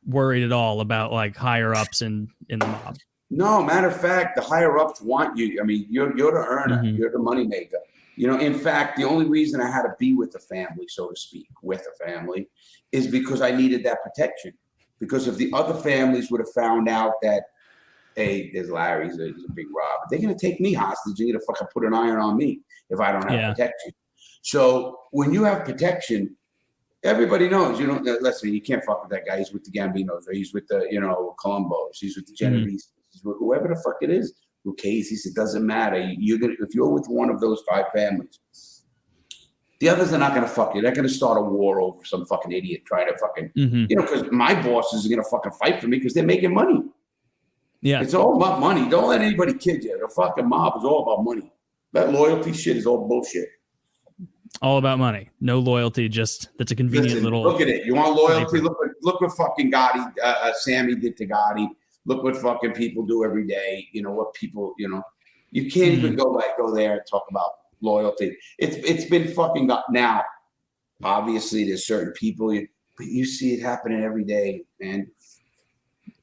worried at all about like higher ups in the mob. No, matter of fact, the higher ups want you. I mean, you're the earner, you're the money maker. In fact, the only reason I had to be with the family, so to speak, is because I needed that protection. Because if the other families would have found out that, hey, there's Larry, he's a big robber, they're going to take me hostage. They're going to fucking put an iron on me if I don't have protection. So when you have protection, everybody knows, listen, you can't fuck with that guy. He's with the Gambinos, or he's with the, Columbos, he's with the Genovese, he's with whoever the fuck it is. Lucchese's, it doesn't matter. If you're with one of those 5 families, the others are not going to fuck you. They're going to start a war over some fucking idiot trying to fucking, because my bosses are going to fucking fight for me because they're making money. Yeah. It's all about money. Don't let anybody kid you. The fucking mob is all about money. That loyalty shit is all bullshit. All about money. No loyalty, just that's a convenient little. Look at it. You want loyalty? Look what fucking Gotti, Sammy did to Gotti. Look what fucking people do every day. What people, you can't even go there and talk about loyalty. It's been fucking up now. Obviously, there's certain people, but you see it happening every day, man.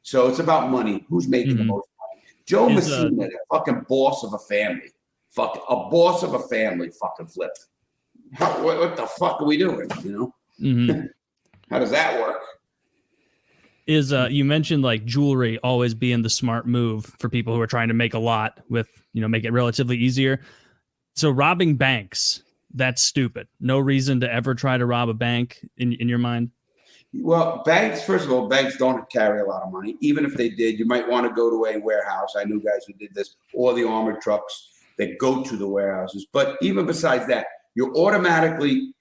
So it's about money. Who's making the most money? Joe Messina, the fucking boss of a family. Fucking flipped. What the fuck are we doing? How does that work? Is you mentioned like jewelry always being the smart move for people who are trying to make a lot with, make it relatively easier. So robbing banks, that's stupid. No reason to ever try to rob a bank in your mind. Well, first of all, banks don't carry a lot of money. Even if they did, you might want to go to a warehouse. I knew guys who did this, or the armored trucks that go to the warehouses. But even besides that, you're automatically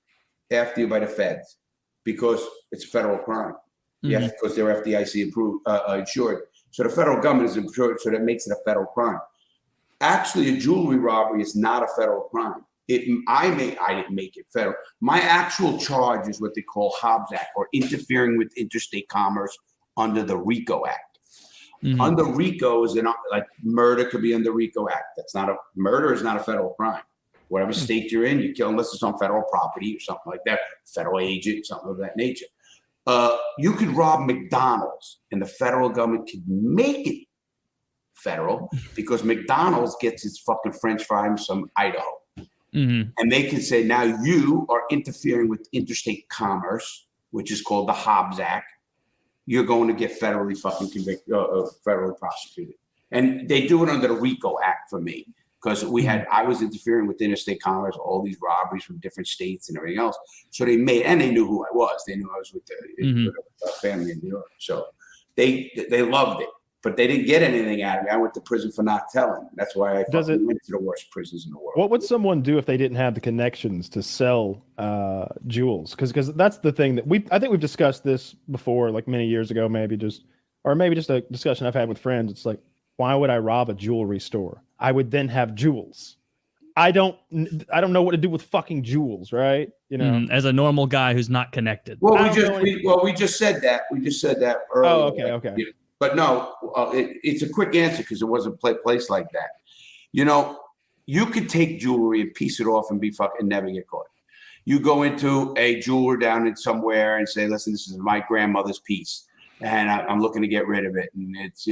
after you by the feds because it's a federal crime. Yes, because they're FDIC approved, insured. So the federal government is insured, so that makes it a federal crime. Actually, a jewelry robbery is not a federal crime. I didn't make it federal. My actual charge is what they call Hobbs Act, or interfering with interstate commerce under the RICO Act. Mm-hmm. Under RICO is like murder could be under RICO Act. Murder is not a federal crime. Whatever state you're in, you kill unless it's on federal property or something like that, federal agent, something of that nature. You could rob McDonald's and the federal government could make it federal because McDonald's gets its fucking French fries from Idaho. Mm-hmm. And they can say, now you are interfering with interstate commerce, which is called the Hobbs Act. You're going to get federally fucking convicted, federally prosecuted. And they do it under the RICO Act for me. Because I was interfering with interstate commerce, all these robberies from different states and everything else. So they knew who I was. They knew I was with the family in New York. So they loved it, but they didn't get anything out of me. I went to prison for not telling. That's why I went to the worst prisons in the world. What would someone do if they didn't have the connections to sell jewels? Because that's the thing that I think we've discussed this before, like many years ago, maybe just a discussion I've had with friends. It's like, why would I rob a jewelry store? I would then have jewels. I don't know what to do with fucking jewels, right? You know, as a normal guy who's not connected. Well, we just said that. We just said that earlier. Oh, okay. Yeah. But no, it's a quick answer because it wasn't place like that. You know, you could take jewelry and piece it off and be fucking never get caught. You go into a jeweler down in somewhere and say, listen, this is my grandmother's piece. And I'm looking to get rid of it. And it's,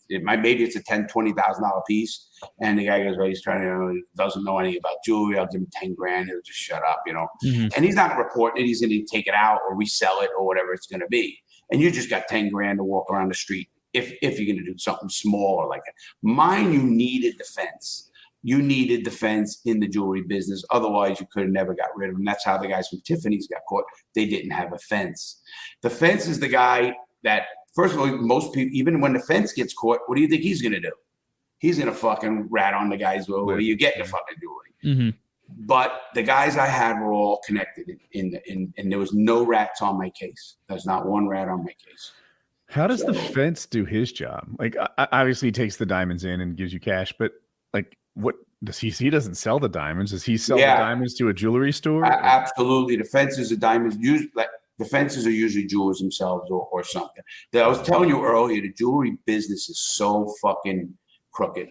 maybe it's a $10,000, $20,000 piece. And the guy goes, well, he's doesn't know anything about jewelry. I'll give him $10,000. He'll just shut up, Mm-hmm. And he's not going to report it. He's going to take it out or resell it or whatever it's going to be. And you just got $10,000 to walk around the street if you're going to do something small like that. Mine, you needed defense. You needed defense in the jewelry business. Otherwise, you could have never got rid of them. That's how the guys from Tiffany's got caught. They didn't have a fence. The fence is the guy that, first of all, most people, even when the fence gets caught, what do you think he's going to do? He's going to fucking rat on the guys. Well, where you get the fucking jewelry? Mm-hmm. But the guys I had were all connected and there was no rats on my case. There's not one rat on my case. How does the fence do his job? Like, obviously he takes the diamonds in and gives you cash, but like, what does he doesn't sell the diamonds? Does he sell the diamonds to a jewelry store? Absolutely. The fences are diamonds. The fences are usually jewelers themselves or something. I was telling you earlier, the jewelry business is so fucking crooked.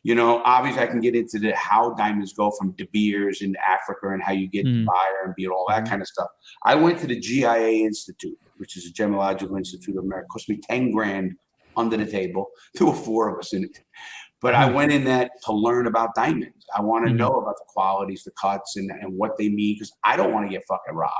Obviously I can get into how diamonds go from De Beers in Africa and how you get to buyer and be all that kind of stuff. I went to the GIA Institute, which is a Gemological Institute of America. It cost me $10,000 under the table. There were 4 of us in it. But I went in that to learn about diamonds. I want to know about the qualities, the cuts, and what they mean, because I don't want to get fucking robbed.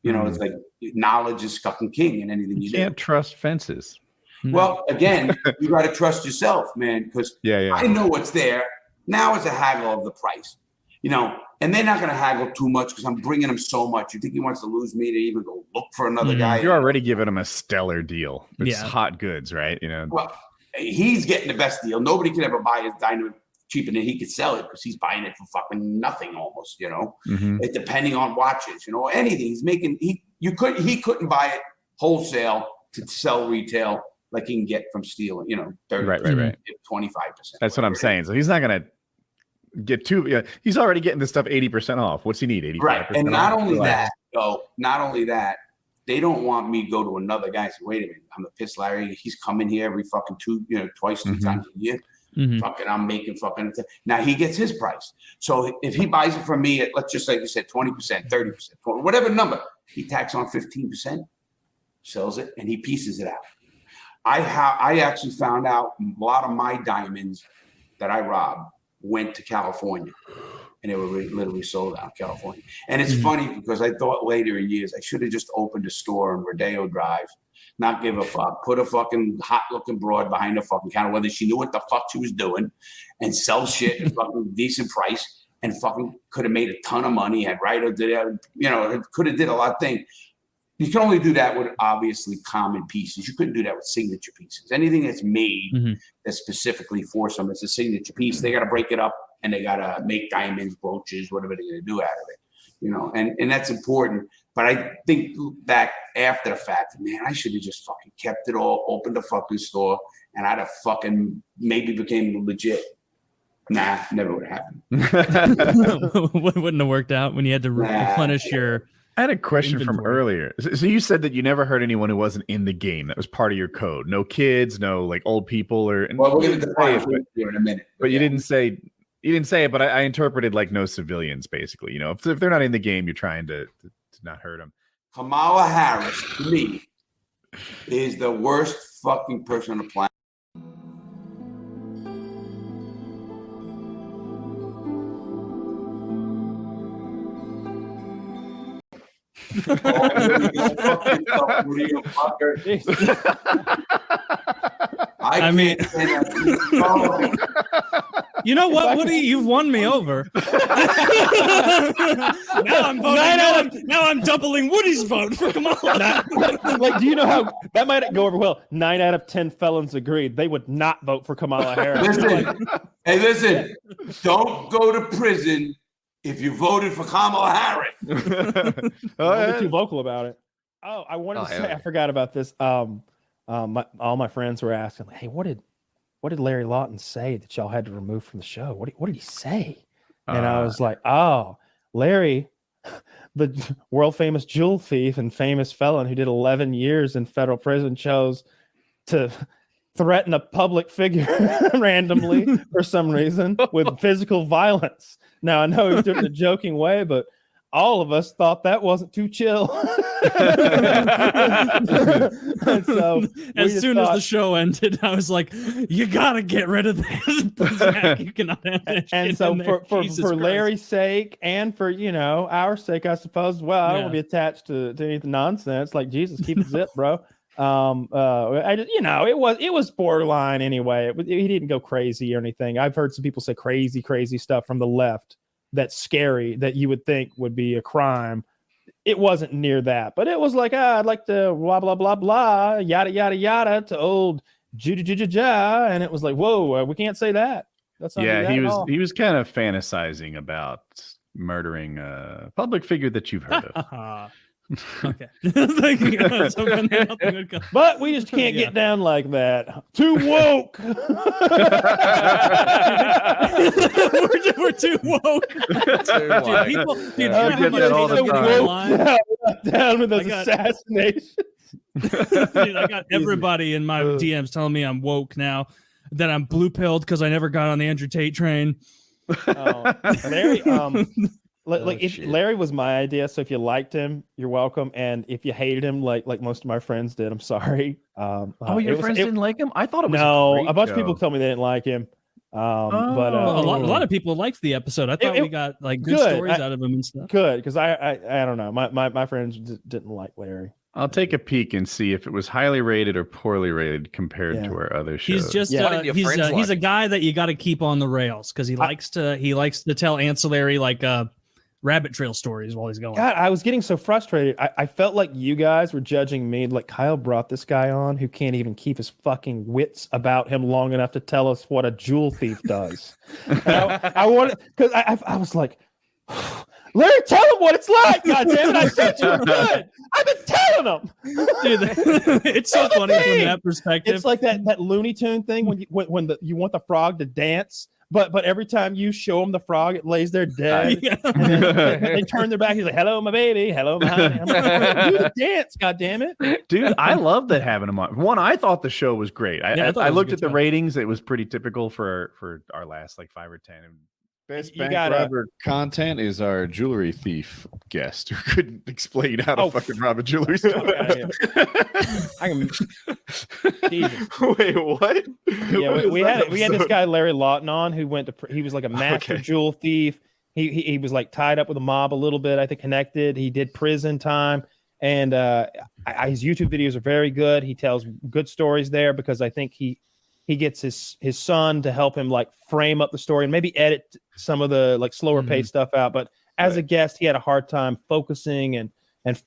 It's like knowledge is fucking king in anything you do. You can't trust fences. Well, again, you got to trust yourself, man, because I know what's there. Now it's a haggle of the price, and they're not going to haggle too much because I'm bringing them so much. You think he wants to lose me to even go look for another guy? You're already giving him a stellar deal. It's hot goods, right? Well, he's getting the best deal. Nobody could ever buy his diamond cheaper than he could sell it because he's buying it for fucking nothing almost, It, depending on watches, anything he's making. He couldn't buy it wholesale to sell retail like he can get from stealing, 30, right. 25%. That's what I'm saying. So he's not going to get he's already getting this stuff 80% off. What's he need? 85%. Right. And not only that, they don't want me to go to another guy and say, wait a minute, I'm the piss Larry. He's coming here every fucking twice, 2 times a year. Mm-hmm. Fucking, I'm making fucking. Now he gets his price. So if he buys it from me at, let's just say you said 20%, 30%, whatever number, he tacks on 15%, sells it, and he pieces it out. I actually found out a lot of my diamonds that I robbed went to California, and they were literally sold out in California. And it's funny because I thought later in years I should have just opened a store on Rodeo Drive, not give a fuck, put a fucking hot-looking broad behind the fucking counter, whether she knew what the fuck she was doing, and sell shit at fucking decent price, and fucking could have made a ton of money, had right or did it, could have did a lot of things. You can only do that with obviously common pieces. You couldn't do that with signature pieces. Anything that's made that's specifically for someone, it's a signature piece. They got to break it up and they got to make diamonds, brooches, whatever they're going to do out of it. And that's important. But I think back after the fact, man, I should have just fucking kept it all, opened the fucking store, and I'd have fucking maybe became legit. Nah, never would have happened. Wouldn't have worked out when you had to replenish your. I had a question inventory. from earlier. So you said that you never hurt anyone who wasn't in the game. That was part of your code. No kids, no like old people or. Well, we're going to define it here in a minute. But you didn't say. You didn't say it, but I interpreted like no civilians, basically. You know, if they're not in the game, you're trying to not hurt them. Kamala Harris, to me, is the worst fucking person on the planet. I mean, you know what, Woody? You've won me over. Now I'm voting. Now I'm doubling Woody's vote for Kamala. Like, do you know how that might go over well? 9 out of 10 felons agreed they would not vote for Kamala Harris. Listen, don't go to prison if you voted for Kamala Harris. Don't be too vocal about it. Oh, I wanted to say, I forgot about this. All my friends were asking, "Hey, what did Larry Lawton say that y'all had to remove from the show? What did he say?" And I was like, "Oh, Larry, the world famous jewel thief and famous felon who did 11 years in federal prison, chose to threaten a public figure randomly for some reason with physical violence." Now, I know he's doing it in a joking way, but all of us thought that wasn't too chill. And so as soon as the show ended, I was like, "You gotta get rid of this. Zach, you cannot have that." And so for Larry's sake and for our sake, I suppose. Well, I don't want to be attached to any nonsense. Like, Jesus, keep it zip, bro. I just, it was borderline anyway. He didn't go crazy or anything. I've heard some people say crazy stuff from the left that's scary that you would think would be a crime. It wasn't near that, but it was like, I'd like to blah blah blah blah yada yada yada to old ja, and it was like, whoa, we can't say that. That's not he was kind of fantasizing about murdering a public figure that you've heard of. Okay. But we just can't get down like that. Too woke. We're too woke. Down with those assassinations. Dude, I got everybody in my DMs telling me I'm woke now, that I'm blue pilled because I never got on the Andrew Tate train. Larry, Larry was my idea, so if you liked him, you're welcome, and if you hated him, like most of my friends did, I'm sorry. Your friends didn't like him? I thought it was a bunch of people told me they didn't like him. But a lot of people liked the episode. I thought we got like good stories out of him and stuff. Good, because I don't know, my friends didn't like Larry. I'll take a peek and see if it was highly rated or poorly rated compared to our other shows. He's just he's a guy that you got to keep on the rails because he likes to tell ancillary rabbit trail stories while he's going. God, I was getting so frustrated. I felt like you guys were judging me. Like, Kyle brought this guy on who can't even keep his fucking wits about him long enough to tell us what a jewel thief does. I wanted, because I was like, Larry, tell him what it's like. God damn it! I said you were good. I've been telling him. Dude, it's so funny from that perspective. It's like that Looney Tune thing when you want the frog to dance. But every time you show them the frog, it lays there dead. They turn their back. He's like, "Hello, my baby. Hello, my honey." I'm like, do the dance, God damn it, dude! I love that having him on. One, I thought the show was great. I looked at the ratings. It was pretty typical for our last 5 or 10. Best bank robber content is our jewelry thief guest who couldn't explain how to fucking rob a jewelry store. Wait, what? Yeah, we had this guy Larry Lawton on who he was like a master jewel thief. He was like tied up with a mob a little bit, I think, connected. He did prison time, and his YouTube videos are very good. He tells good stories there because I think he gets his son to help him frame up the story and maybe edit some of the slower paced stuff out. But as a guest, he had a hard time focusing and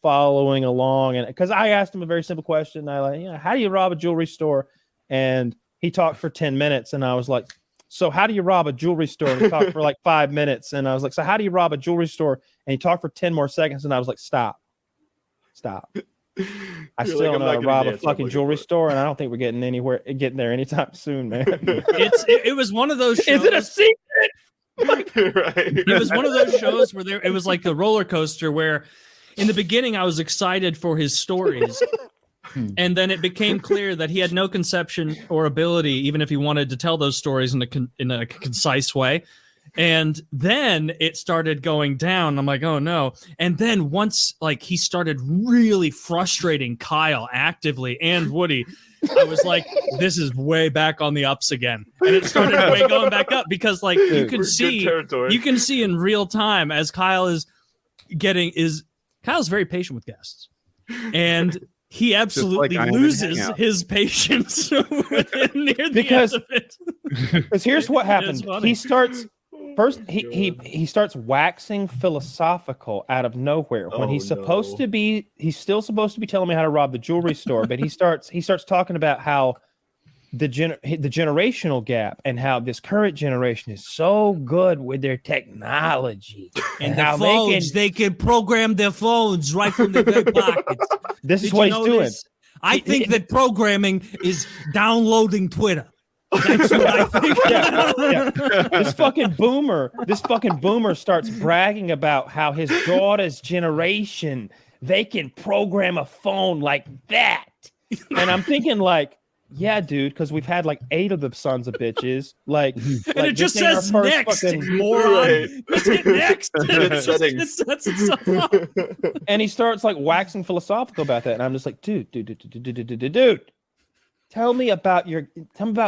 following along. And because I asked him a very simple question, how do you rob a jewelry store? And he talked for 10 minutes, and I was like, so how do you rob a jewelry store? And he talked for 5 minutes, and I was like, so how do you rob a jewelry store? And he talked for 10 more seconds, and I was like, stop. Stop. I still want to rob a fucking jewelry store, and I don't think we're getting there anytime soon, man. It was one of those shows. Is it a secret? It was one of those shows where it was like a roller coaster where in the beginning I was excited for his stories. And then it became clear that he had no conception or ability, even if he wanted to tell those stories in a concise way. And then it started going down. I'm like, oh no. And then once like he started really frustrating Kyle actively and Woody, I was like, this is way back on the ups again. And it started way going back up because like you can see in real time as Kyle's very patient with guests. And he absolutely loses his patience near the end of it. Because here's what happened. He starts first. He starts waxing philosophical out of nowhere when he's supposed to be. He's still supposed to be telling me how to rob the jewelry store, but he starts talking about how the generational gap and how this current generation is so good with their technology and how they can program their phones right from their pockets. This is what he's doing. I think that programming is downloading Twitter. That's what I think. Yeah. This fucking boomer starts bragging about how his daughter's generation, they can program a phone like that. And I'm thinking like, yeah, dude, because we've had like 8 of the sons of bitches. Like, and like it just says next, moron. Just hit next. And he starts like waxing philosophical about that, and I'm just like, dude. Tell me about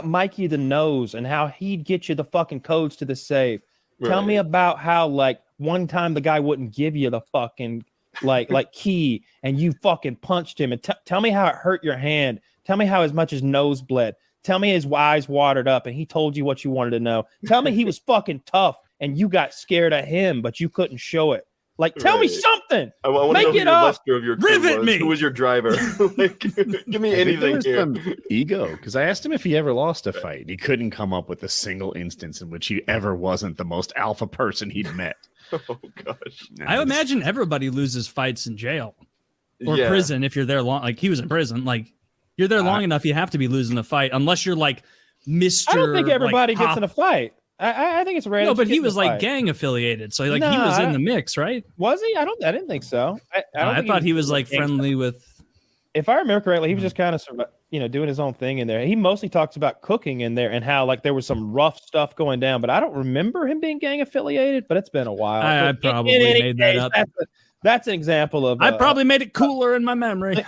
Mikey the Nose and how he'd get you the fucking codes to the safe. Right. Tell me about how like one time the guy wouldn't give you the fucking like key and you fucking punched him. And tell me how it hurt your hand. Tell me how as much his nose bled. Tell me his eyes watered up and he told you what you wanted to know. Tell me he was fucking tough and you got scared of him, but you couldn't show it. Like, tell me something. I want Make to know it who up. your Lester of your Rivet me. Who was your driver? Like, give me anything here. Some ego, because I asked him if he ever lost a fight. He couldn't come up with a single instance in which he ever wasn't the most alpha person he'd met. Oh gosh. I imagine everybody loses fights in jail or prison if you're there long. Like he was in prison. Like you're there long enough, you have to be losing a fight unless you're like Mr. I don't think everybody gets in a fight. I think it's rare. No, but he was like gang affiliated, so like he was in the mix, right? Was he? I didn't think so. I thought he was like friendly with. If I remember correctly, he was just kind of doing his own thing in there. He mostly talks about cooking in there and how like there was some rough stuff going down, but I don't remember him being gang affiliated. But it's been a while. I probably made that up. That's an example of. I probably made it cooler in my memory.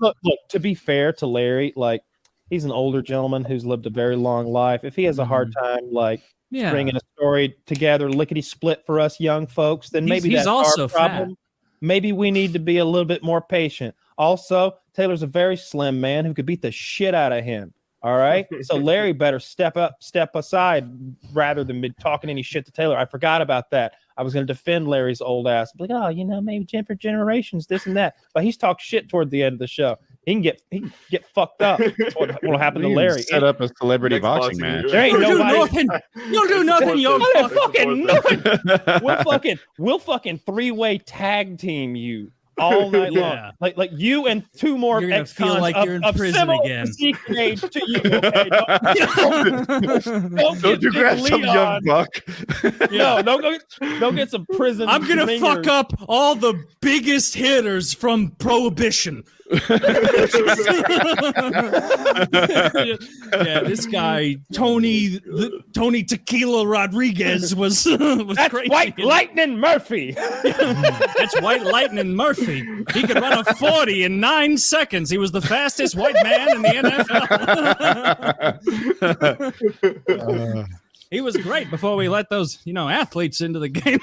Look, to be fair to Larry, like. He's an older gentleman who's lived a very long life. If he has a hard time, like stringing a story together, lickety split for us young folks, then maybe that's also our problem. Fat. Maybe we need to be a little bit more patient. Also, Taylor's a very slim man who could beat the shit out of him. All right. So Larry better step aside rather than be talking any shit to Taylor. I forgot about that. I was going to defend Larry's old ass. Like, maybe different generations, this and that. But he's talked shit toward the end of the show. He can get fucked up. That's what will happen to Larry. Set up a celebrity boxing match. There ain't nobody. You'll do nothing. You'll fucking nothing. We'll fucking 3-way tag team you all night long. Like you and 2 more ex-cons feel like you're in prison again. Age to you. Okay? Don't you grab some young buck? No, don't get some prison. I'm gonna fuck up all the biggest hitters from Prohibition. This guy Tony Tequila Rodriguez was that's crazy. White Lightning Murphy. That's White Lightning Murphy. He could run a 40 in 9 seconds. He was the fastest white man in the NFL. He was great before we let those athletes into the game.